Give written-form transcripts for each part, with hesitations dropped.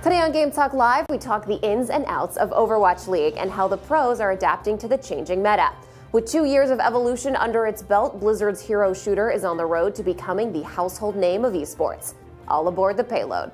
Today on Game Talk Live, we talk the ins and outs of Overwatch League and how the pros are adapting to the changing meta. With 2 years of evolution under its belt, Blizzard's hero shooter is on the road to becoming the household name of esports. All aboard the payload.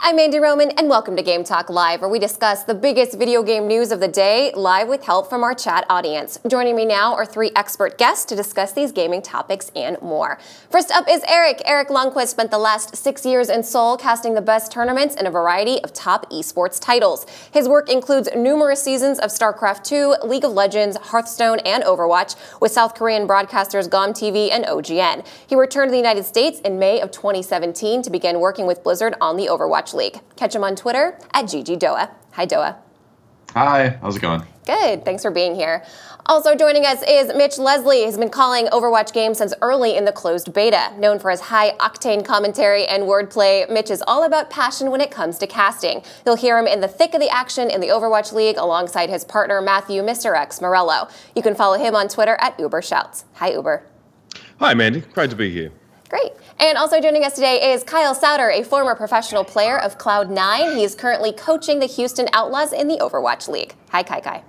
I'm Andy Roman, and welcome to Game Talk Live, where we discuss the biggest video game news of the day, live with help from our chat audience. Joining me now are 3 expert guests to discuss these gaming topics and more. First up is Eric. Eric Lundquist spent the last 6 years in Seoul casting the best tournaments in a variety of top esports titles. His work includes numerous seasons of StarCraft 2, League of Legends, Hearthstone, and Overwatch with South Korean broadcasters GOM TV and OGN. He returned to the United States in May of 2017 to begin working with Blizzard on the Overwatch League. Catch him on Twitter at DoA. Hi, DoA. Hi, how's it going? Good, thanks for being here. Also joining us is Mitch Leslie. He's been calling Overwatch games since early in the closed beta. Known for his high-octane commentary and wordplay, Mitch is all about passion when it comes to casting. You'll hear him in the thick of the action in the Overwatch League alongside his partner Matthew Mr. X Morello. You can follow him on Twitter at UberShouts. Hi, Uber. Hi, Mandy. Great to be here. Great. And also joining us today is Kyle Souter, a former professional player of Cloud9. He is currently coaching the Houston Outlaws in the Overwatch League. Hi, KyKy.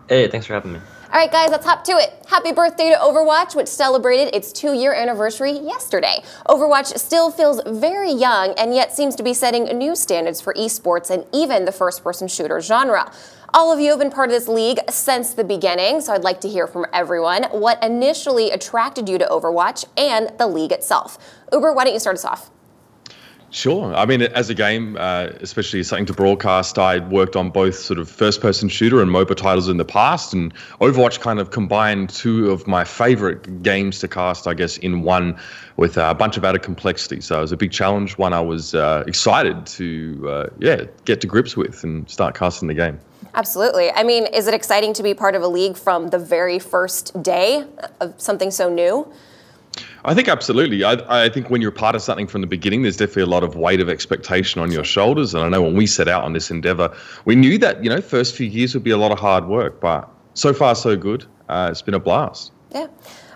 Hey, thanks for having me. All right, guys, let's hop to it. Happy birthday to Overwatch, which celebrated its 2-year anniversary yesterday. Overwatch still feels very young and yet seems to be setting new standards for esports and even the first-person shooter genre. All of you have been part of this league since the beginning, so I'd like to hear from everyone what initially attracted you to Overwatch and the league itself. Uber, why don't you start us off? Sure. I mean, as a game, especially something to broadcast, I worked on both sort of first-person shooter and MOBA titles in the past, and Overwatch kind of combined 2 of my favorite games to cast, I guess, in one with a bunch of added complexity. So it was a big challenge, one I was excited to, get to grips with and start casting the game. Absolutely. I mean, is it exciting to be part of a league from the very first day of something so new? I think absolutely. I think when you're part of something from the beginning, there's definitely a lot of weight of expectation on your shoulders. And I know when we set out on this endeavor, we knew that, first few years would be a lot of hard work, but so far so good. It's been a blast. Yeah.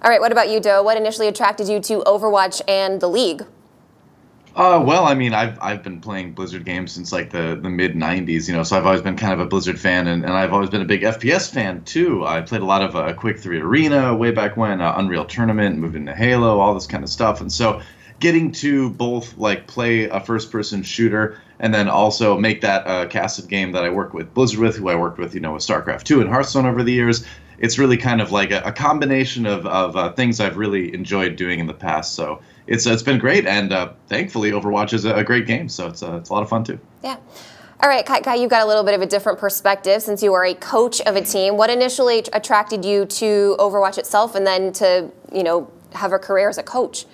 All right. What about you, DoA? What initially attracted you to Overwatch and the league? Well, I mean, I've been playing Blizzard games since like the mid-90s, so I've always been kind of a Blizzard fan, and I've always been a big FPS fan too. I played a lot of Quick 3 Arena way back when, Unreal Tournament, moved into Halo, all this kind of stuff. And so getting to both like play a first-person shooter and then also make that casted game that I work with Blizzard with, who I worked with, with StarCraft 2 and Hearthstone over the years, it's really kind of like a combination of things I've really enjoyed doing in the past. So it's been great, and thankfully Overwatch is a great game, so it's a lot of fun too. Yeah. All right, KyKy, you've got a little bit of a different perspective since you are a coach of a team. What initially attracted you to Overwatch itself and then to, have a career as a coach?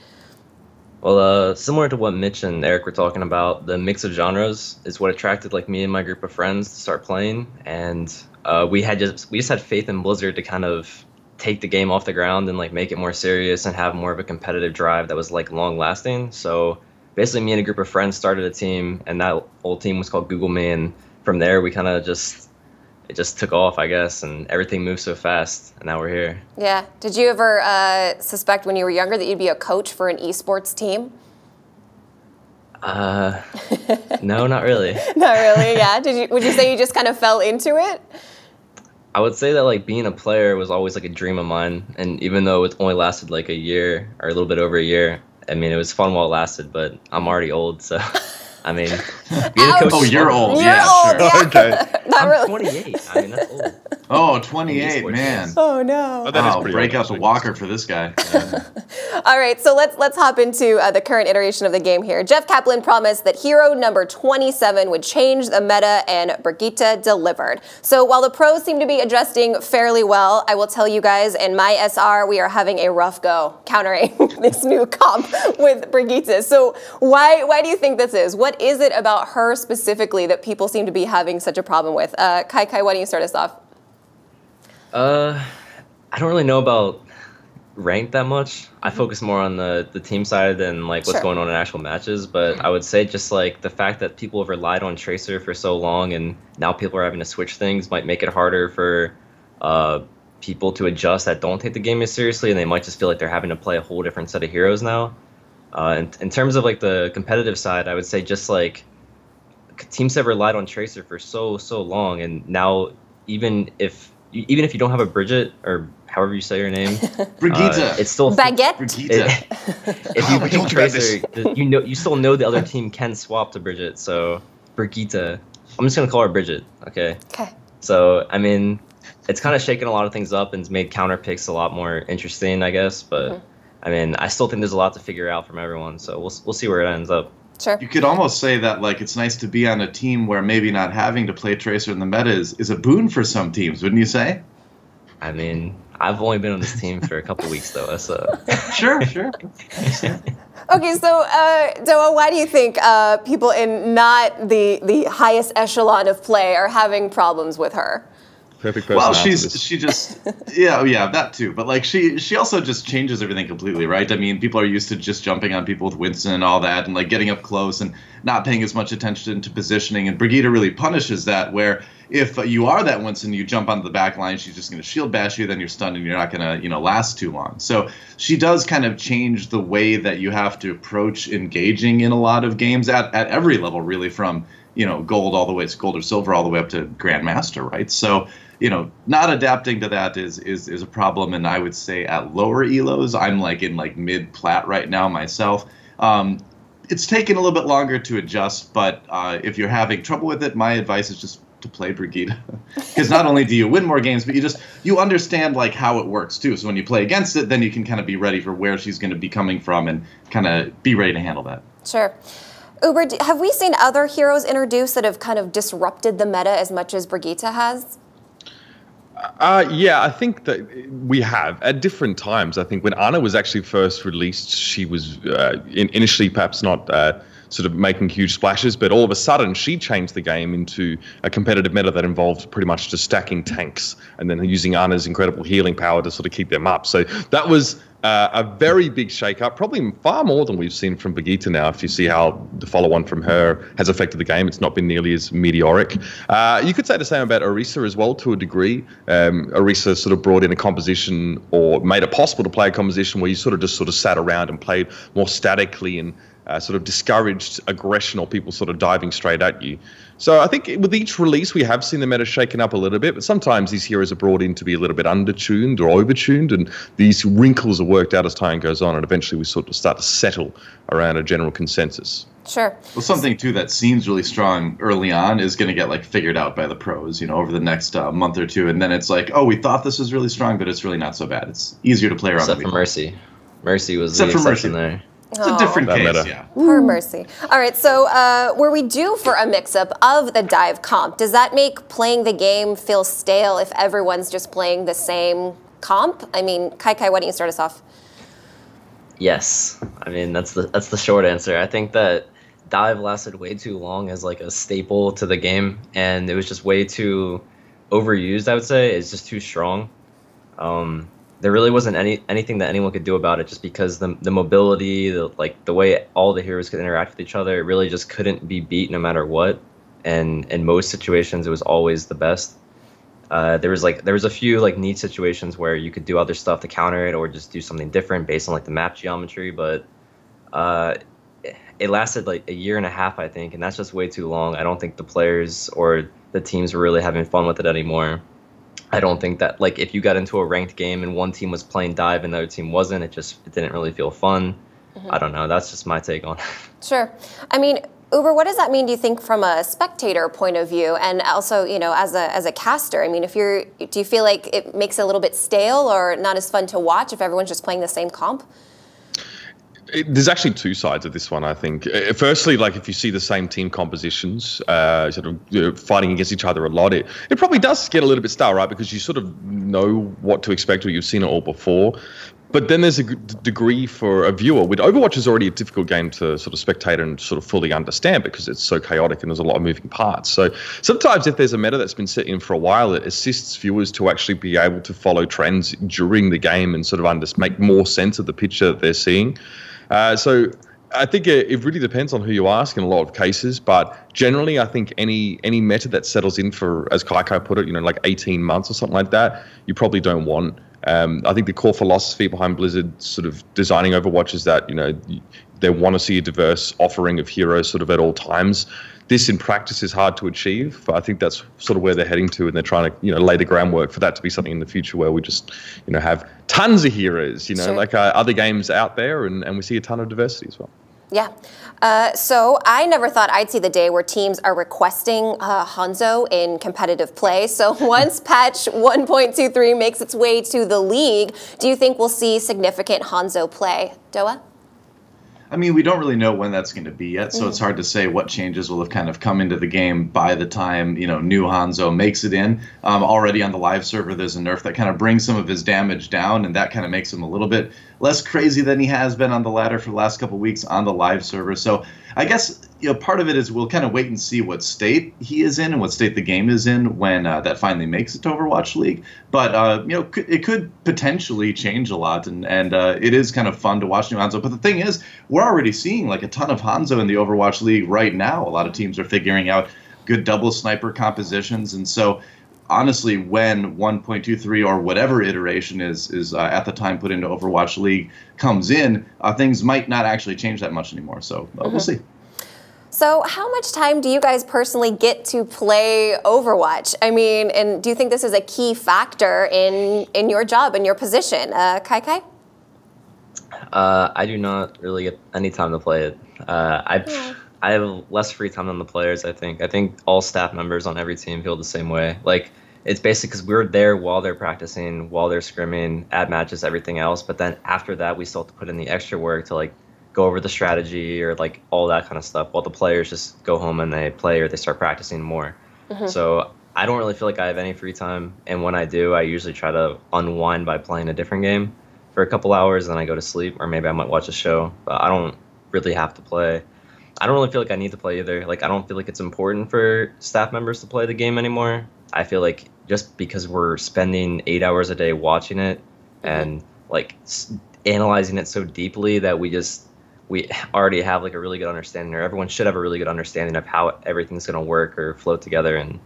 Well, similar to what Mitch and Eric were talking about, the mix of genres is what attracted like me and my group of friends to start playing, and we just had faith in Blizzard to kind of take the game off the ground and like make it more serious and have more of a competitive drive that was like long lasting. So basically me and a group of friends started a team, and that whole team was called Google Me, and from there we kind of it just took off, I guess, and everything moved so fast, and now we're here. Yeah. Did you ever suspect when you were younger that you'd be a coach for an esports team? No, not really. Not really, yeah. Would you say you just kind of fell into it? I would say that like being a player was always like a dream of mine, and even though it only lasted like a year or a little bit over a year, I mean, it was fun while it lasted, but I'm already old, so I mean, being a coach. Oh, you're old. You're old, sure. yeah. Okay. Not really. I'm 28. I mean, that's old. Oh, 28, man. Oh no. Oh, that is pretty break old, out the walker for this guy. All right, so let's hop into the current iteration of the game here. Jeff Kaplan promised that hero number 27 would change the meta, and Brigitte delivered. So while the pros seem to be adjusting fairly well, I will tell you guys, in my SR, we are having a rough go countering this new comp with Brigitte. So why do you think this is? What is it about her specifically that people seem to be having such a problem with? KyKy, why don't you start us off? I don't really know about ranked that much. I focus more on the team side and like what's going on in actual matches. But I would say just like the fact that people have relied on Tracer for so long and now people are having to switch things might make it harder for people to adjust that don't take the game as seriously, and they might just feel like they're having to play a whole different set of heroes now. In terms of like the competitive side, I would say just like teams have relied on Tracer for so long, and now even if you don't have a Brigitte or however you say your name, Brigitte, it's still Baguette. Brigitte. If you pick Tracer, you still know the other team can swap to Brigitte. So Brigitte, I'm just gonna call her Brigitte. Okay. Okay. So I mean, it's kind of shaken a lot of things up and it's made counter picks a lot more interesting, I guess. But I mean, I still think there's a lot to figure out from everyone. So we'll see where it ends up. Sure. You could almost say that like it's nice to be on a team where maybe not having to play Tracer in the meta is a boon for some teams, wouldn't you say? I mean, I've only been on this team for a couple weeks though, so Sure. Okay, so DoA, why do you think people in not the highest echelon of play are having problems with her? Perfect person. Well, she just yeah, that too. But like she also just changes everything completely, right? I mean, people are used to just jumping on people with Winston and all that, and like getting up close and not paying as much attention to positioning. And Brigitte really punishes that, where if you are that Winston, you jump onto the back line, she's just going to shield bash you, then you're stunned and you're not going to last too long. So she does kind of change the way that you have to approach engaging in a lot of games at every level, really, from gold all the way to gold or silver all the way up to grandmaster, right? So not adapting to that is a problem, and I would say at lower elos, I'm like in like mid plat right now myself. It's taken a little bit longer to adjust, but if you're having trouble with it, my advice is just to play Brigitte, because not only do you win more games, but you understand like how it works too. So when you play against it, then you can kind of be ready for where she's going to be coming from and kind of be ready to handle that. Sure. Uber, have we seen other heroes introduced that have kind of disrupted the meta as much as Brigitte has? Yeah, I think that we have at different times. I think when Ana was actually first released, she was initially perhaps not sort of making huge splashes, but all of a sudden she changed the game into a competitive meta that involved pretty much just stacking tanks and then using Ana's incredible healing power to sort of keep them up. So that was a very big shake-up, probably far more than we've seen from Brigitte now. If you see how the follow-on from her has affected the game, it's not been nearly as meteoric. You could say the same about Orisa as well, to a degree. Orisa sort of brought in a composition, or made it possible to play a composition where you sort of sat around and played more statically and sort of discouraged aggression or people sort of diving straight at you. So I think with each release, we have seen the meta shaken up a little bit, but sometimes these heroes are brought in to be a little bit undertuned or overtuned, and these wrinkles are worked out as time goes on, and eventually we sort of start to settle around a general consensus. Sure. Well, something too that seems really strong early on is going to get like figured out by the pros, over the next month or two, and then it's like, oh, we thought this was really strong, but it's really not so bad. It's easier to play around. Except for Mercy. Mercy was the exception there. It's a different case, meta. yeah. Poor Mercy. All right, so were we due for a mix-up of the dive comp? Does that make playing the game feel stale if everyone's just playing the same comp? I mean, KyKy, why don't you start us off? Yes. I mean, that's the short answer. I think that dive lasted way too long as like a staple to the game, and it was just way too overused, I would say. It's just too strong. There really wasn't anything that anyone could do about it, just because the mobility, the way all the heroes could interact with each other, it really just couldn't be beat no matter what. And in most situations, it was always the best. There was a few like neat situations where you could do other stuff to counter it or just do something different based on like the map geometry, but it lasted like a year and a half, I think, and that's just way too long. I don't think the players or the teams were really having fun with it anymore. I don't think that, like, if you got into a ranked game and one team was playing dive and the other team wasn't, it didn't really feel fun. I don't know. That's just my take on it. Sure. I mean, Uber, what does that mean, do you think, from a spectator point of view, and also, as a caster? I mean, do you feel like it makes it a little bit stale or not as fun to watch if everyone's just playing the same comp? There's actually two sides of this one, I think. Firstly, like if you see the same team compositions sort of fighting against each other a lot, it probably does get a little bit stale, right? Because you sort of know what to expect or you've seen it all before. But then there's a degree for a viewer. With Overwatch is already a difficult game to sort of spectate and sort of fully understand because it's so chaotic and there's a lot of moving parts. So sometimes if there's a meta that's been set in for a while, it assists viewers to actually be able to follow trends during the game and sort of make more sense of the picture that they're seeing. So I think it really depends on who you ask in a lot of cases, but generally I think any meta that settles in for, as KyKy put it, like 18 months or something like that, you probably don't want. I think the core philosophy behind Blizzard sort of designing Overwatch is that, they want to see a diverse offering of heroes sort of at all times. This in practice is hard to achieve, but I think that's sort of where they're heading to, and they're trying to, lay the groundwork for that to be something in the future where we just, have tons of heroes, sure. Like other games out there, and we see a ton of diversity as well. Yeah. So I never thought I'd see the day where teams are requesting Hanzo in competitive play. So once patch 1.23 makes its way to the league, do you think we'll see significant Hanzo play? DoA? I mean, we don't really know when that's going to be yet, so it's hard to say what changes will have kind of come into the game by the time, new Hanzo makes it in. Already on the live server, there's a nerf that kind of brings some of his damage down, and that kind of makes him a little bit less crazy than he has been on the ladder for the last couple of weeks on the live server. So I guess, part of it is we'll kind of wait and see what state he is in and what state the game is in when that finally makes it to Overwatch League. But, it could potentially change a lot, and it is kind of fun to watch new Hanzo. But the thing is, we're already seeing like a ton of Hanzo in the Overwatch League right now. A lot of teams are figuring out good double sniper compositions, and so honestly, when 1.23 or whatever iteration is at the time put into Overwatch League comes in, things might not actually change that much anymore. So we'll see. So how much time do you guys personally get to play Overwatch? I mean, and do you think this is a key factor in your job and your position? KyKy? I do not really get any time to play it. I have less free time than the players, I think. I think all staff members on every team feel the same way. Like, it's basically because we're there while they're practicing, while they're scrimming, at matches, everything else. But then after that, we still have to put in the extra work to, go over the strategy or, all that kind of stuff, while the players just go home and they play or they start practicing more. So I don't really feel like I have any free time. And when I do, I usually try to unwind by playing a different game for a couple hours, and then I go to sleep, or maybe I might watch a show. But I don't really have to play. I don't really feel like I need to play either. I don't feel like it's important for staff members to play the game anymore. I feel like just because we're spending 8 hours a day watching it and analyzing it so deeply that we already have a really good understanding, or everyone should have a really good understanding of how everything's going to work or flow together. And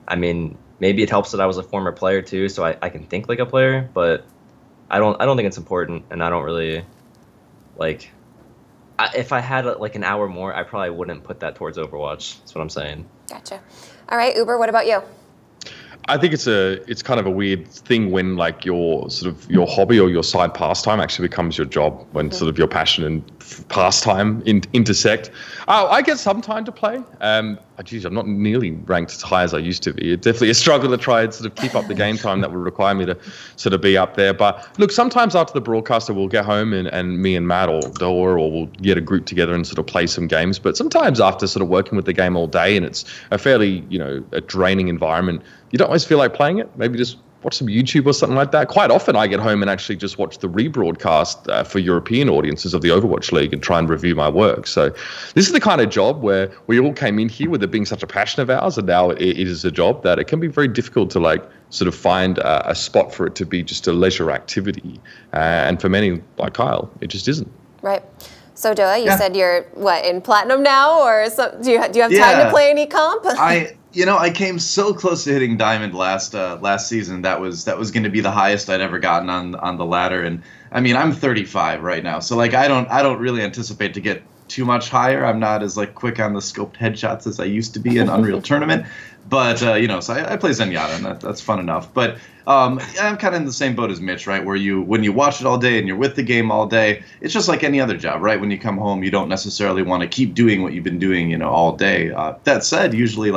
I mean, maybe it helps that I was a former player too, so I can think like a player, but I don't think it's important, and I don't really if I had an hour more, I probably wouldn't put that towards Overwatch. That's what I'm saying. Gotcha. All right, Uber, what about you? I think it's kind of a weird thing when your hobby or your side pastime actually becomes your job, when sort of your passion and pastime intersect. I get some time to play. Geez, I'm not nearly ranked as high as I used to be. It's definitely a struggle to try and sort of keep up the game time that would require me to sort of be up there. But look, sometimes after the broadcaster, we'll get home and me and Matt or DoA, or we'll get a group together and sort of play some games. But sometimes after sort of working with the game all day, and it's a fairly, a draining environment, you don't always feel like playing it. Maybe just watch some YouTube or something like that. Quite often I get home and actually just watch the rebroadcast for European audiences of the Overwatch League and try and review my work. So this is the kind of job where we all came in here with it being such a passion of ours, and now it is a job that it can be very difficult to sort of find a spot for it to be just a leisure activity. And for many, like Kyle, it just isn't. Right. So DoA, you said you're in platinum now, or do you have time to play any comp? I came so close to hitting diamond last season. That was going to be the highest I'd ever gotten on the ladder. And I mean, I'm 35 right now, so I don't really anticipate to get too much higher. I'm not as quick on the scoped headshots as I used to be in Unreal Tournament. But so I play Zenyatta, and that's fun enough. But I'm kind of in the same boat as Mitch, right? Where when you watch it all day and you're with the game all day, it's just like any other job, right? When you come home, you don't necessarily want to keep doing what you've been doing, all day. That said, usually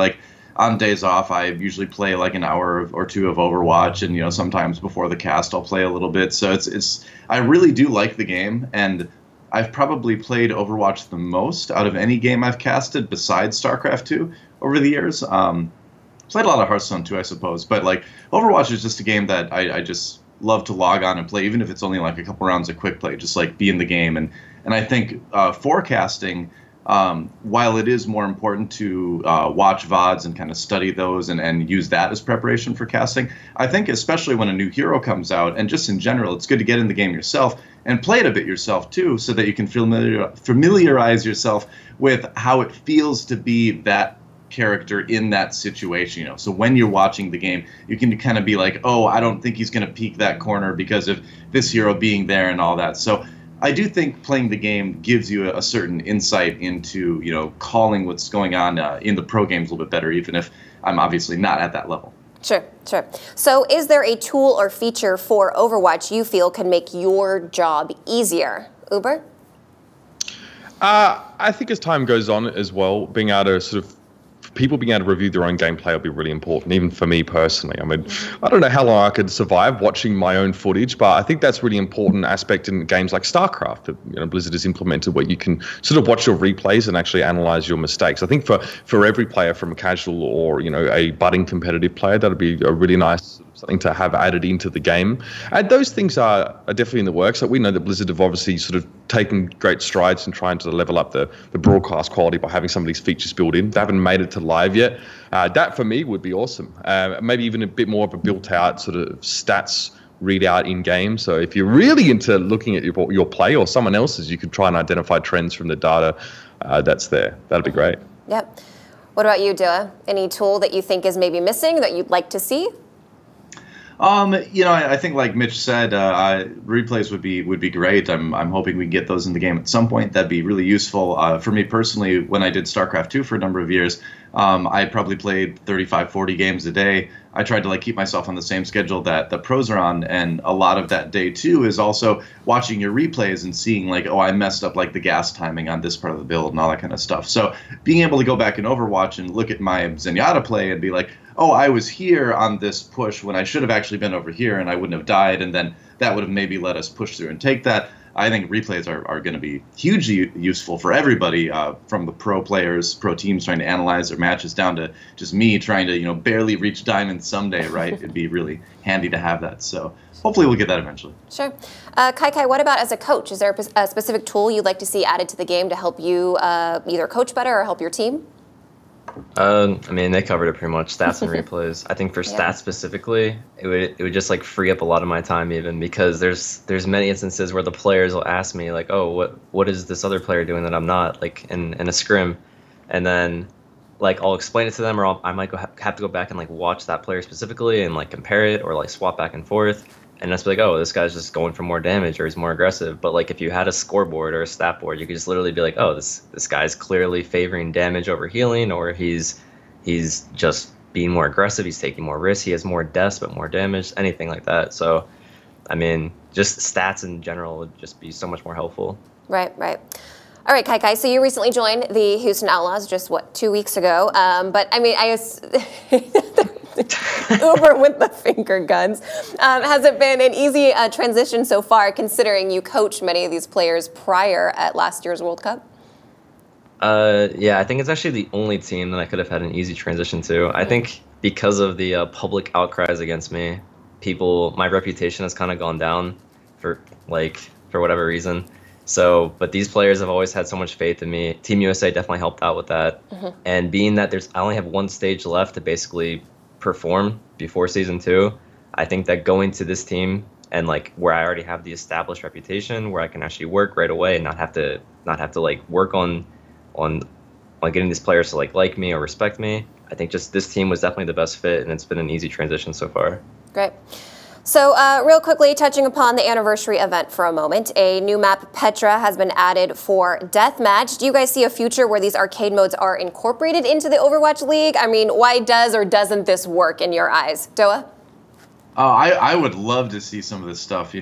on days off, I usually play an hour or two of Overwatch, and sometimes before the cast, I'll play a little bit. So it's I really do like the game, and I've probably played Overwatch the most out of any game I've casted besides StarCraft 2 over the years. Played a lot of Hearthstone too, I suppose, but Overwatch is just a game that I just love to log on and play, even if it's only like a couple rounds of quick play, just like be in the game. And I think forecasting, while it is more important to watch VODs and kind of study those and use that as preparation for casting, I think especially when a new hero comes out, and just in general, it's good to get in the game yourself and play it a bit yourself too, so that you can familiarize yourself with how it feels to be that character in that situation. So when you're watching the game, you can kind of be like, oh, I don't think he's going to peek that corner because of this hero being there and all that. So I do think playing the game gives you a certain insight into, calling what's going on in the pro games a little bit better, even if I'm obviously not at that level. Sure. So is there a tool or feature for Overwatch you feel can make your job easier? Uber? I think as time goes on as well, being able to people being able to review their own gameplay will be really important, even for me personally. I mean, I don't know how long I could survive watching my own footage, but I think that's a really important aspect in games like StarCraft that Blizzard has implemented, where you can sort of watch your replays and actually analyze your mistakes. I think for every player, from a casual or a budding competitive player, that'd be a really nice something to have added into the game. And those things are definitely in the works. We know that Blizzard have obviously sort of taken great strides in trying to level up the broadcast quality by having some of these features built in. They haven't made it to live yet. That for me would be awesome. Maybe even a bit more of a built-out sort of stats readout in game. So if you're really into looking at your play or someone else's, you could try and identify trends from the data that's there. That'd be great. Yep. What about you, DoA? Any tool that you think is maybe missing that you'd like to see? I think like Mitch said, replays would be great. I'm hoping we can get those in the game at some point. That'd be really useful. For me personally, when I did StarCraft 2 for a number of years, I probably played 35, 40 games a day. I tried to keep myself on the same schedule that the pros are on, and a lot of that day too is also watching your replays and seeing oh, I messed up the gas timing on this part of the build and all that kind of stuff. So being able to go back in Overwatch and look at my Zenyatta play and be like, oh, I was here on this push when I should have actually been over here and I wouldn't have died, and then that would have maybe let us push through and take that. I think replays are going to be hugely useful for everybody, from the pro players, pro teams trying to analyze their matches, down to just me trying to barely reach diamond someday, right? It'd be really handy to have that. So hopefully we'll get that eventually. Sure. KyKy, what about as a coach? Is there a specific tool you'd like to see added to the game to help you either coach better or help your team? They covered it pretty much, stats and replays. I think for stats specifically, it would just free up a lot of my time, even because there's many instances where the players will ask me oh, what is this other player doing that I'm not, in a scrim, and then I'll explain it to them, or I might have to go back and watch that player specifically and compare it, or swap back and forth. And just be oh, this guy's just going for more damage, or he's more aggressive. But if you had a scoreboard or a stat board, you could just literally be oh, this guy's clearly favoring damage over healing, or he's just being more aggressive, he's taking more risks, he has more deaths but more damage, anything like that. So, just stats in general would just be so much more helpful. Right. All right, KyKy, so you recently joined the Houston Outlaws just, 2 weeks ago? Uber with the finger guns. Has it been an easy transition so far, considering you coached many of these players prior at last year's World Cup? Yeah, I think it's actually the only team that I could have had an easy transition to. I think because of the public outcries against me, my reputation has kind of gone down for whatever reason. So, but these players have always had so much faith in me. Team USA definitely helped out with that. Mm-hmm. And being that I only have one stage left to basically perform before season 2, I think that going to this team and where I already have the established reputation, where I can actually work right away and not have to work on getting these players to like me or respect me, I think just this team was definitely the best fit, and it's been an easy transition so far. Great. So real quickly, touching upon the anniversary event for a moment, a new map, Petra, has been added for Deathmatch. Do you guys see a future where these arcade modes are incorporated into the Overwatch League? Why does or doesn't this work in your eyes? DoA? I would love to see some of this stuff,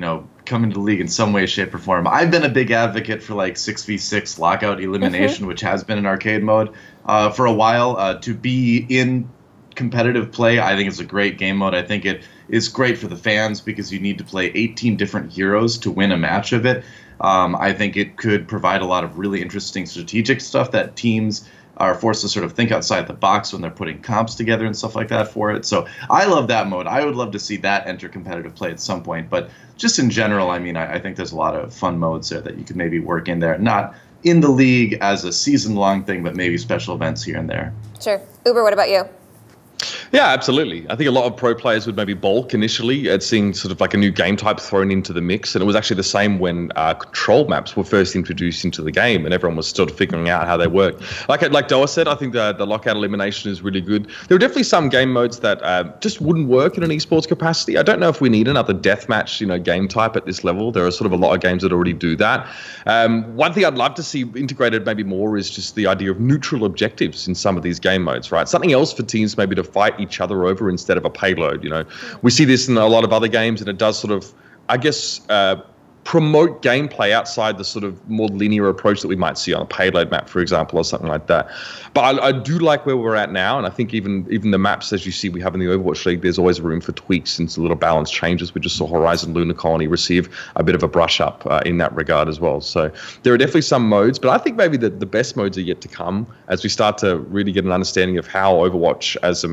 come into the league in some way, shape, or form. I've been a big advocate for 6v6 lockout elimination, which has been an arcade mode for a while. To be in competitive play, I think it's a great game mode. I think it is great for the fans because you need to play 18 different heroes to win a match of it. I think it could provide a lot of really interesting strategic stuff that teams are forced to sort of think outside the box when they're putting comps together and stuff like that for it. So I love that mode. I would love to see that enter competitive play at some point. But just in general, I mean, I think there's a lot of fun modes there that you could maybe work in there. Not in the league as a season-long thing, but maybe special events here and there. Sure. Uber, what about you? Yeah, absolutely. I think a lot of pro players would maybe balk initially at seeing sort of like a new game type thrown into the mix. And it was actually the same when control maps were first introduced into the game and everyone was still figuring out how they work. Like DoA said, I think the lockout elimination is really good. There are definitely some game modes that just wouldn't work in an esports capacity. I don't know if we need another deathmatch, game type at this level. There are sort of a lot of games that already do that. One thing I'd love to see integrated maybe more is just the idea of neutral objectives in some of these game modes, right? Something else for teams maybe to fight each other over instead of a payload. We see this in a lot of other games, and it does sort of, I guess, promote gameplay outside the sort of more linear approach that we might see on a payload map, for example, or something like that. But I do like where we're at now, and I think even the maps, as you see, we have in the Overwatch League, there's always room for tweaks and little balance changes. We just saw Horizon Lunar Colony receive a bit of a brush up in that regard as well. So there are definitely some modes, but I think maybe the best modes are yet to come as we start to really get an understanding of how Overwatch as the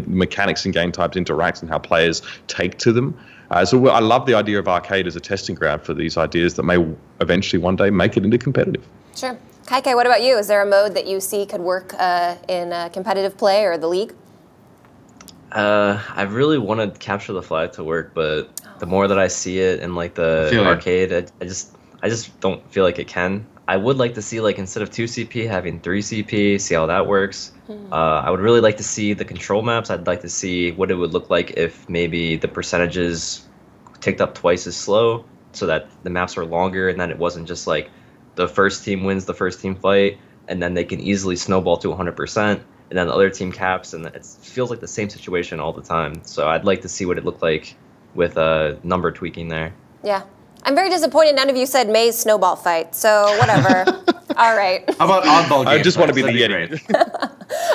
mechanics and game types interact and how players take to them. So I love the idea of arcade as a testing ground for these ideas that may eventually one day make it into competitive. Sure. KyKy, what about you? Is there a mode that you see could work in competitive play or the league? I really wanted Capture the Flag to work, but the more that I see it in like the arcade, I just don't feel like it can. I would like to see, like, instead of 2 CP, having 3 CP, see how that works. I would really like to see the control maps. I'd like to see what it would look like if maybe the percentages ticked up twice as slow so that the maps are longer and then it wasn't just like the first team wins the first team fight and then they can easily snowball to 100% and then the other team caps, and it feels like the same situation all the time. So I'd like to see what it looked like with number tweaking there. Yeah. I'm very disappointed none of you said May's snowball fight, so whatever. All right. How about oddball games? I just want to be the Yeti.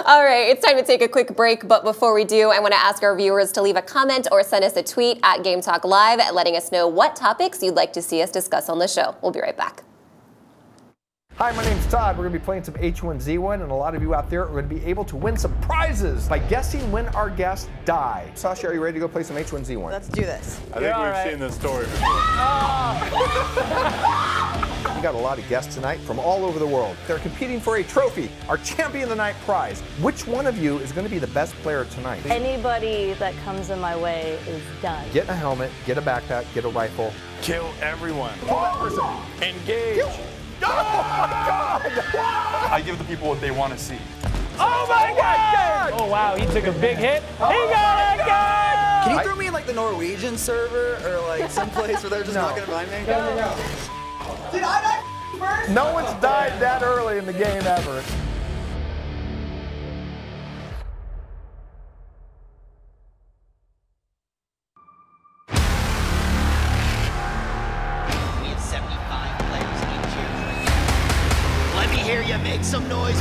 All right, it's time to take a quick break, but before we do, I want to ask our viewers to leave a comment or send us a tweet at Game Talk Live letting us know what topics you'd like to see us discuss on the show. We'll be right back. Hi, my name's Todd. We're going to be playing some H1Z1, and a lot of you out there are going to be able to win some prizes by guessing when our guests die. Sasha, are you ready to go play some H1Z1? Let's do this. I think we've seen this story before. We got a lot of guests tonight from all over the world. They're competing for a trophy, our Champion of the Night prize. Which one of you is going to be the best player tonight? Anybody that comes in my way is done. Get a helmet, get a backpack, get a rifle. Kill everyone. Kill that person. Engage. Kill. Oh my God! I give the people what they want to see. Oh my God! Oh wow, he took a big hit. He got it, guys! Can you throw me in like the Norwegian server or like someplace where they're just not gonna find me? No. Did I die first? No one's died that early in the game ever. We have 75 players in each here. Let me hear you make some noise.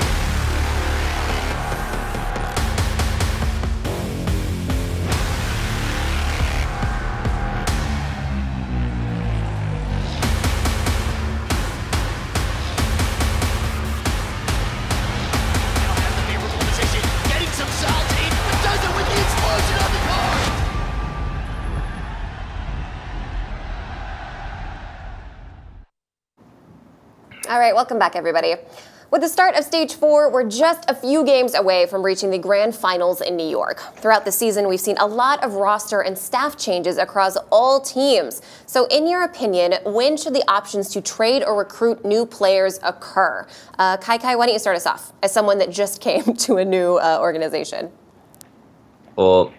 All right, welcome back, everybody. With the start of Stage 4, we're just a few games away from reaching the grand finals in New York. Throughout the season, we've seen a lot of roster and staff changes across all teams. So in your opinion, when should the options to trade or recruit new players occur? KyKy, why don't you start us off as someone that just came to a new organization? Well,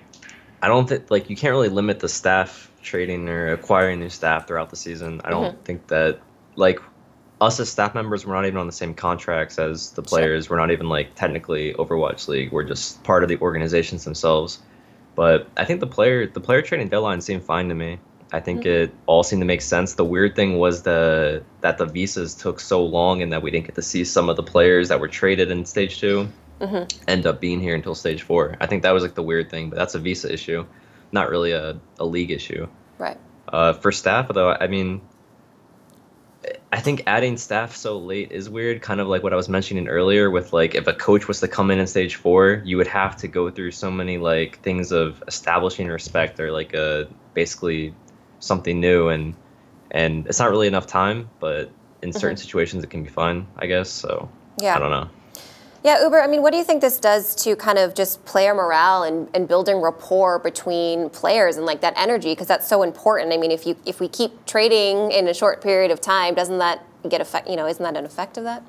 I don't think, like, you can't really limit the staff trading or acquiring new staff throughout the season. I don't think that, like, us as staff members, we're not even on the same contracts as the players. We're not even like technically Overwatch League. We're just part of the organizations themselves. But I think the player trading deadline seemed fine to me. I think it all seemed to make sense. The weird thing was that the visas took so long and that we didn't get to see some of the players that were traded in Stage 2 end up being here until Stage 4. I think that was like the weird thing, but that's a visa issue, not really a league issue. Right. For staff, though, I mean, I think adding staff so late is weird, kind of like what I was mentioning earlier with like if a coach was to come in stage 4, you would have to go through so many like things of establishing respect or like basically something new, and it's not really enough time, but in certain situations it can be fun, I guess. So yeah. I don't know. Yeah, Uber, I mean, what do you think this does to kind of just player morale and building rapport between players and like that energy? Because that's so important. I mean, if we keep trading in a short period of time, doesn't that get effect? You know, isn't that an effect of that?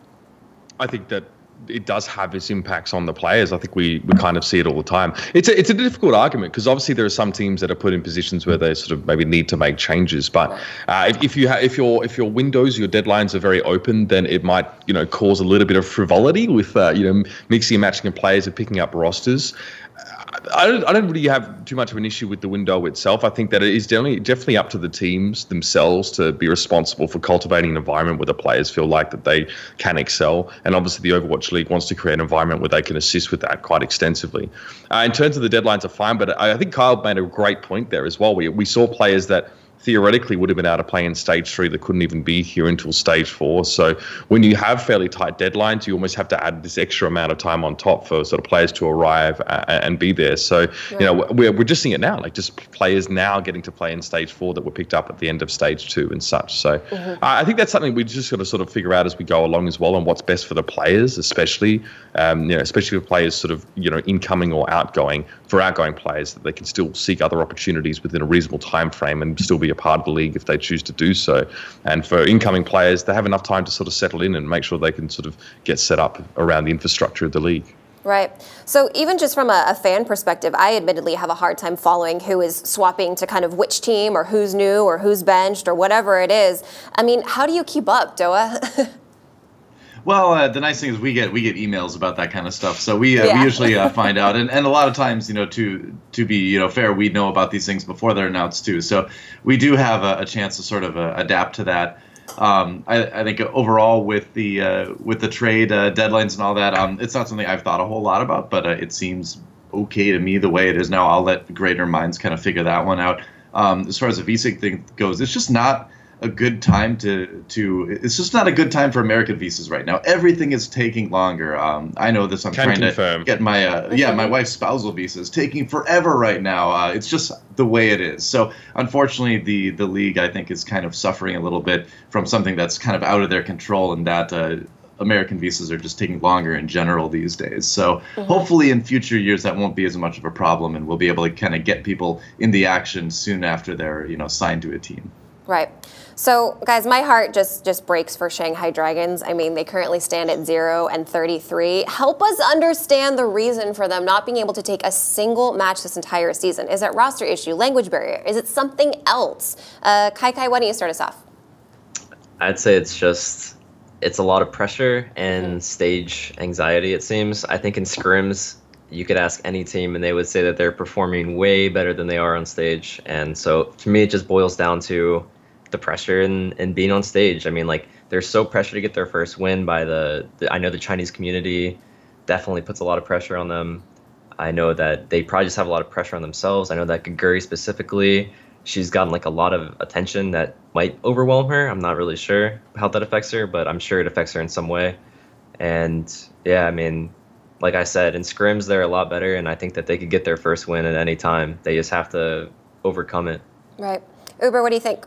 I think that it does have its impacts on the players. I think we kind of see it all the time. It's a difficult argument because obviously there are some teams that are put in positions where they sort of maybe need to make changes. But if your windows, your deadlines are very open, then it might cause a little bit of frivolity with mixing and matching of players and picking up rosters. I don't really have too much of an issue with the window itself. I think that it is definitely up to the teams themselves to be responsible for cultivating an environment where the players feel like that they can excel. And obviously the Overwatch League wants to create an environment where they can assist with that quite extensively. In terms of the deadlines are fine, but I think Kyle made a great point there as well. We saw players that theoretically would have been able to play in stage 3 that couldn't even be here until stage 4. So when you have fairly tight deadlines, you almost have to add this extra amount of time on top for sort of players to arrive and be there. So, we're just seeing it now, like just players now getting to play in stage 4 that were picked up at the end of stage 2 and such. So I think that's something we just got to sort of figure out as we go along as well, and what's best for the players, especially for players sort of, incoming or outgoing. For outgoing players, that they can still seek other opportunities within a reasonable time frame and still be a part of the league if they choose to do so. And for incoming players, they have enough time to sort of settle in and make sure they can sort of get set up around the infrastructure of the league. Right. So even just from a fan perspective, I admittedly have a hard time following who is swapping to kind of which team or who's new or who's benched or whatever it is. I mean, how do you keep up, DoA? Well, the nice thing is we get emails about that kind of stuff, so we usually find out, and a lot of times, to be fair, we know about these things before they're announced too. So we do have a chance to sort of adapt to that. I think overall with the trade deadlines and all that, it's not something I've thought a whole lot about, but it seems okay to me the way it is now. I'll let greater minds kind of figure that one out. As far as the visa thing goes, it's just not a good time it's just not a good time for American visas right now. Everything is taking longer. I know this. I'm trying to get my my wife's spousal visa is taking forever right now. It's just the way it is. So unfortunately, the league, I think, is kind of suffering a little bit from something that's kind of out of their control, and that American visas are just taking longer in general these days. So hopefully in future years that won't be as much of a problem, and we'll be able to kind of get people in the action soon after they're signed to a team. Right. So, guys, my heart just breaks for Shanghai Dragons. I mean, they currently stand at 0-33. Help us understand the reason for them not being able to take a single match this entire season. Is it roster issue, language barrier? Is it something else? KyKy, why don't you start us off? I'd say it's a lot of pressure and stage anxiety, it seems. I think in scrims, you could ask any team and they would say that they're performing way better than they are on stage. And so for me, it just boils down to the pressure and being on stage. I mean, like, they're so pressured to get their first win by I know the Chinese community definitely puts a lot of pressure on them. I know that they probably just have a lot of pressure on themselves. I know that Gaguri specifically, she's gotten like a lot of attention that might overwhelm her. I'm not really sure how that affects her, but I'm sure it affects her in some way. And yeah, I mean, like I said, in scrims, they're a lot better, and I think that they could get their first win at any time. They just have to overcome it. Right. Uber, what do you think?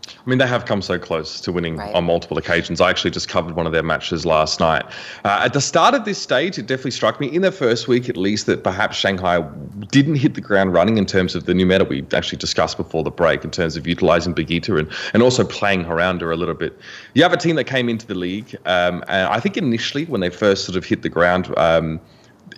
I mean, they have come so close to winning on multiple occasions. I actually just covered one of their matches last night. At the start of this stage, it definitely struck me, in the first week at least, that perhaps Shanghai didn't hit the ground running in terms of the new meta we actually discussed before the break, in terms of utilising Brigitte and also playing around her a little bit. You have a team that came into the league, and I think initially when they first sort of hit the ground,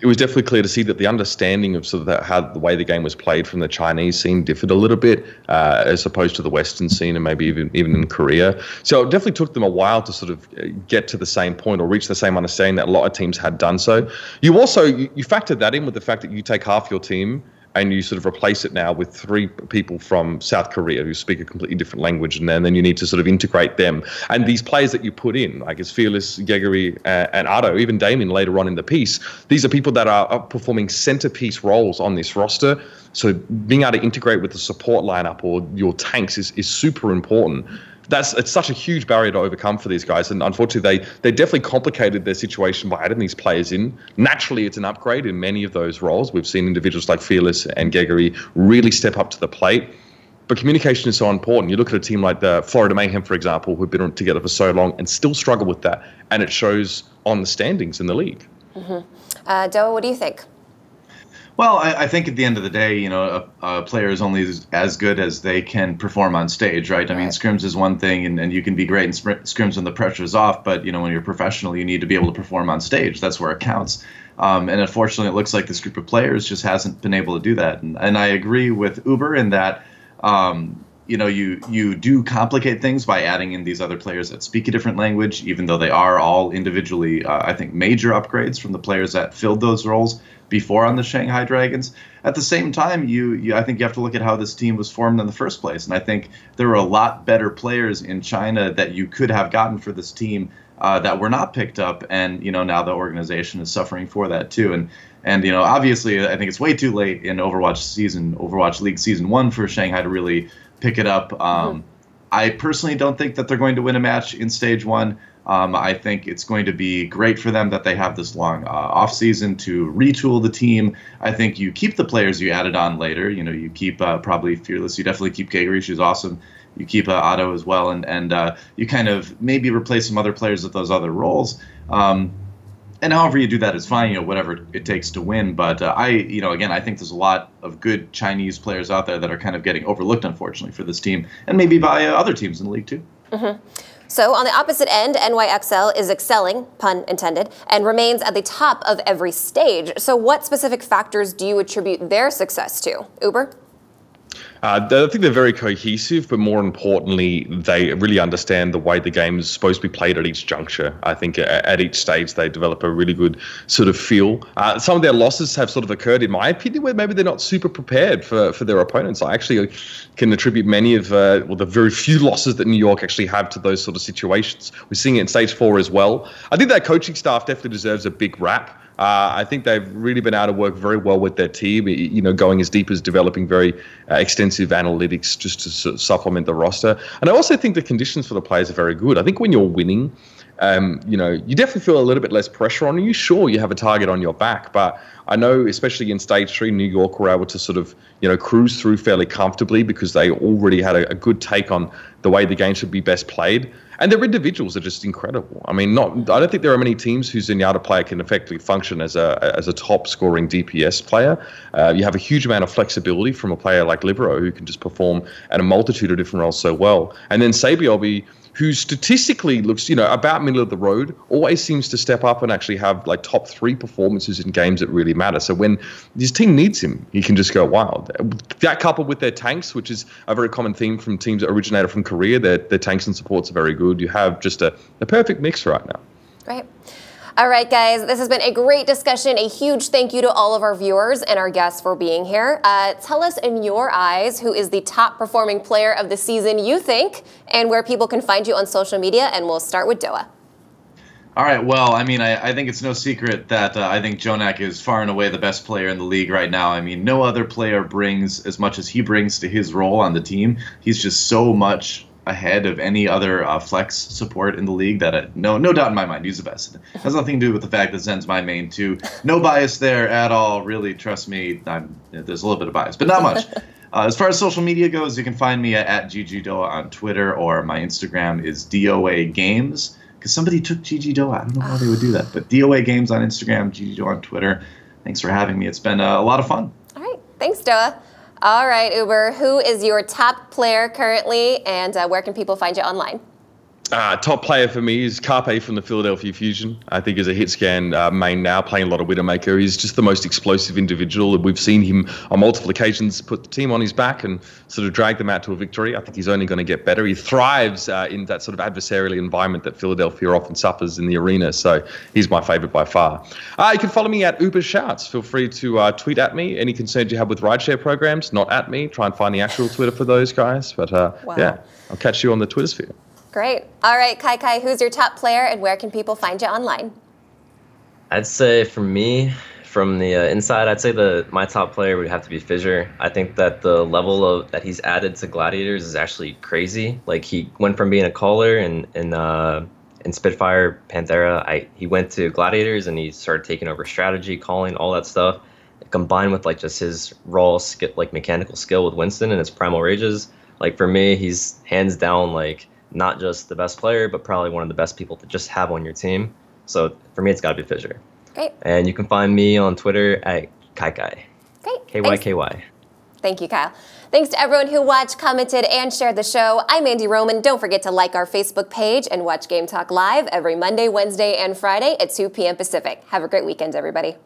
it was definitely clear to see that the understanding of sort of how the way the game was played from the Chinese scene differed a little bit, as opposed to the Western scene and maybe even in Korea. So it definitely took them a while to sort of get to the same point or reach the same understanding that a lot of teams had done so. You also, you factored that in with the fact that you take half your team and you sort of replace it now with 3 people from South Korea who speak a completely different language, and then you need to sort of integrate them. And these players that you put in, like as Fearless, Gaguri, and Ado, even Damien later on in the piece, these are people that are performing centerpiece roles on this roster. So being able to integrate with the support lineup or your tanks is super important it's such a huge barrier to overcome for these guys. And unfortunately, they definitely complicated their situation by adding these players in. Naturally, it's an upgrade in many of those roles. We've seen individuals like Fearless and Gregory really step up to the plate. But communication is so important. You look at a team like the Florida Mayhem, for example, who've been together for so long and still struggle with that. And it shows on the standings in the league. DoA, what do you think? Well, I think at the end of the day, you know, a player is only as good as they can perform on stage, right? I mean, scrims is one thing, and you can be great in scrims when the pressure is off, but, you know, when you're professional, you need to be able to perform on stage. That's where it counts. And unfortunately, it looks like this group of players just hasn't been able to do that. And I agree with Uber in that, you know, you do complicate things by adding in these other players that speak a different language, even though they are all individually, I think, major upgrades from the players that filled those roles before on the Shanghai Dragons. At the same time, I think you have to look at how this team was formed in the first place. And I think there were a lot better players in China that you could have gotten for this team that were not picked up. And, you know, now the organization is suffering for that too. And you know, obviously, I think it's way too late in Overwatch League Season 1 for Shanghai to really pick it up. I personally don't think that they're going to win a match in Stage 1. I think it's going to be great for them that they have this long off season to retool the team. I think you keep the players you added on later. You know, you keep probably Fearless. You definitely keep Gregory. She's awesome. You keep Otto as well, and you kind of maybe replace some other players with those other roles. And however you do that is fine. You know, whatever it takes to win. But you know, again, I think there's a lot of good Chinese players out there that are kind of getting overlooked, unfortunately, for this team, and maybe by other teams in the league too. So on the opposite end, NYXL is excelling, pun intended, and remains at the top of every stage. So what specific factors do you attribute their success to? Uber? I think they're very cohesive, but more importantly, they really understand the way the game is supposed to be played at each juncture. I think at each stage, they develop a really good sort of feel. Some of their losses have sort of occurred, in my opinion, where maybe they're not super prepared for their opponents. I actually can attribute many of the very few losses that New York actually have to those sort of situations. We're seeing it in Stage 4 as well. I think that coaching staff definitely deserves a big rap. I think they've really been able to work very well with their team, you know, going as deep as developing very extensive analytics just to sort of supplement the roster. And I also think the conditions for the players are very good. I think when you're winning, you know, you definitely feel a little bit less pressure on you. Sure, you have a target on your back, but I know, especially in Stage 3, New York were able to sort of, you know, cruise through fairly comfortably because they already had a good take on the way the game should be best played. And their individuals are just incredible. I mean, I don't think there are many teams whose Zenyatta player can effectively function as a top scoring DPS player. You have a huge amount of flexibility from a player like Libero, who can just perform at a multitude of different roles so well. And then Sabiobi, who statistically looks, you know, about middle of the road, always seems to step up and actually have like top 3 performances in games that really matter. So when his team needs him, he can just go wild. That coupled with their tanks, which is a very common theme from teams that originated from Korea, their tanks and supports are very good. You have just a perfect mix right now. Great. All right, guys, this has been a great discussion. A huge thank you to all of our viewers and our guests for being here. Tell us in your eyes who is the top performing player of the season you think and where people can find you on social media. And we'll start with DoA. All right, well, I mean, I think it's no secret that I think JJoNak is far and away the best player in the league right now. I mean, no other player brings as much as he brings to his role on the team. He's just so much ahead of any other flex support in the league that no doubt in my mind, he's the best. It has nothing to do with the fact that Zen's my main too. No bias there at all, really, trust me. There's a little bit of bias, but not much. As far as social media goes, you can find me at GGDoA on Twitter, or my Instagram is DoA Games, because somebody took GGDoA. I don't know why they would do that, but DoA Games on Instagram, GGDoA on Twitter. Thanks for having me. It's been a lot of fun. All right, thanks, DoA. All right, Uber, who is your top player currently, and where can people find you online? Top player for me is KyKy from the Philadelphia Fusion. I think is a hit scan main now, playing a lot of Widowmaker. He's just the most explosive individual. We've seen him on multiple occasions put the team on his back and sort of drag them out to a victory. I think he's only going to get better. He thrives in that sort of adversarial environment that Philadelphia often suffers in the arena. So he's my favorite by far. You can follow me at Uber Shouts. Feel free to tweet at me any concerns you have with rideshare programs. Not at me. Try and find the actual Twitter for those guys. But yeah, I'll catch you on the Twitter sphere. Great. All right, KyKy, who's your top player and where can people find you online? I'd say for me, From the inside, I'd say my top player would have to be Fissure. I think that the level of that he's added to Gladiators is actually crazy. Like he went from being a caller in Spitfire, Panthera, he went to Gladiators and he started taking over strategy, calling, all that stuff. Combined with like just his raw skill, like mechanical skill with Winston and his primal rages. Like for me, he's hands down like not just the best player, but probably one of the best people to just have on your team. So for me, it's got to be Fissure. Great. And you can find me on Twitter at KyKy. Great. KyKy. Thank you, Kyle. Thanks to everyone who watched, commented, and shared the show. I'm Andy Roman. Don't forget to like our Facebook page and watch Game Talk live every Monday, Wednesday, and Friday at 2 p.m. Pacific. Have a great weekend, everybody.